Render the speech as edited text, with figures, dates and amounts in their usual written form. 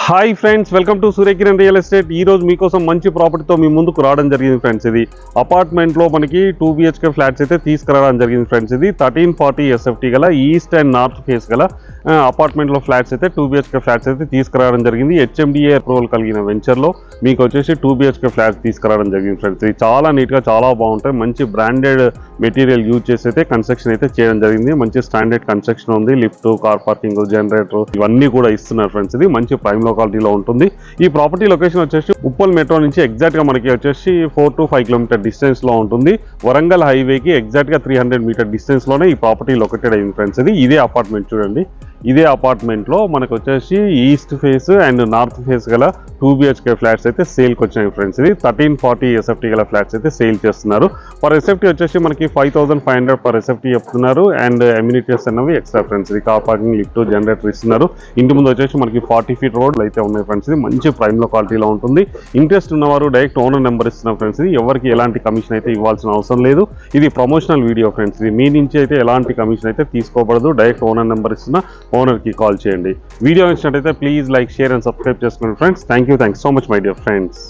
Hi friends, welcome to Surya Kiran real estate. ఈ రోజు మీకోసం మంచి ప్రాపర్టీతో మీ ముందుకు రావడం జరిగింది ఫ్రెండ్స్. ఇది అపార్ట్మెంట్లో మనకి 2 BHK ఫ్లాట్స్ అయితే తీసుకురావడం జరిగింది ఫ్రెండ్స్. ఇది 1340 SFT గల ఈస్ట్ అండ్ నార్త్ ఫేస్ గల అపార్ట్మెంట్లో ఫ్లాట్స్ అయితే 2 BHK ఫ్లాట్స్ అయితే తీసుకురావడం జరిగింది. HMDA అప్రూవల్ కలిగిన వెంచర్లో మీకు వచ్చేసి 2 BHK ఫ్లాట్స్ తీసుకురావడం జరిగింది ఫ్రెండ్స్. ఇది చాలా నీట్గా చాలా బాగుంటాయి. మంచి బ్రాండెడ్ మెటీరియల్ యూజ్ చేసి అయితే కన్స్ట్రక్షన్ అయితే చేయడం జరిగింది. మంచి స్టాండర్డ్ కన్స్ట్రక్షన్ ఉంది. లిఫ్ట్, కార్ పార్కింగ్, జనరేటర్ ఇవన్నీ కూడా ఇస్తున్నారు ఫ్రెండ్స్. ఇది మంచి ప్రైమ్ లొకాలిటీలో ఉంటుంది. ఈ ప్రాపర్టీ లొకేషన్ వచ్చేసి ఉప్పల్ మెట్రో నుంచి ఎగ్జాక్ట్ గా మనకి వచ్చేసి 4 to 5 కిలోమీటర్ డిస్టెన్స్ లో ఉంటుంది. వరంగల్ హైవేకి ఎగ్జాక్ట్ గా 300 మీటర్ డిస్టెన్స్ లోనే ఈ ప్రాపర్టీ లొకేటెడ్ అయింది ఫ్రెండ్స్. ఇదే అపార్ట్మెంట్ చూడండి. ఇదే అపార్ట్మెంట్ లో మనకు వచ్చేసి east face and north face గల 2 BHK ఫ్లాట్స్ అయితే సేల్కి వచ్చినాయి ఫ్రెండ్స్. ఇది 1340 SFT గల ఫ్లాట్స్ అయితే సేల్ చేస్తున్నారు. పర్ SFT వచ్చేసి మనకి 5500 పర్ SFT చెప్తున్నారు. అండ్ అమ్యూనిటీస్ అన్నవి ఎక్స్ట్రా ఫ్రెండ్స్. ఇది కార్ పార్కింగ్, లిఫ్ట్, జనరేటర్ ఇస్తున్నారు. ఇంటి ముందు వచ్చేసి మనకి 40 feet రోడ్లు అయితే ఉన్నాయి ఫ్రెండ్స్. ఇది మంచి ప్రైమ్ లొకాలిటీలో ఉంటుంది. ఇంట్రెస్ట్ ఉన్నవారు డైరెక్ట్ ఓనర్ నెంబర్ ఇస్తున్నారు ఫ్రెండ్స్. ఇది ఎవరికి ఎలాంటి కమిషన్ అయితే ఇవ్వాల్సిన అవసరం లేదు. ఇది ప్రమోషనల్ వీడియో ఫ్రెండ్స్. ఇది మీ నుంచి అయితే ఎలాంటి కమిషన్ అయితే తీసుకోబడదు. డైరెక్ట్ ఓనర్ నెంబర్ ఇస్తున్న ఓనర్కి కాల్ చేయండి. వీడియో నచ్చినట్టయితే please like, share and subscribe చేసుకోండి friends. Thank you so much my dear friends.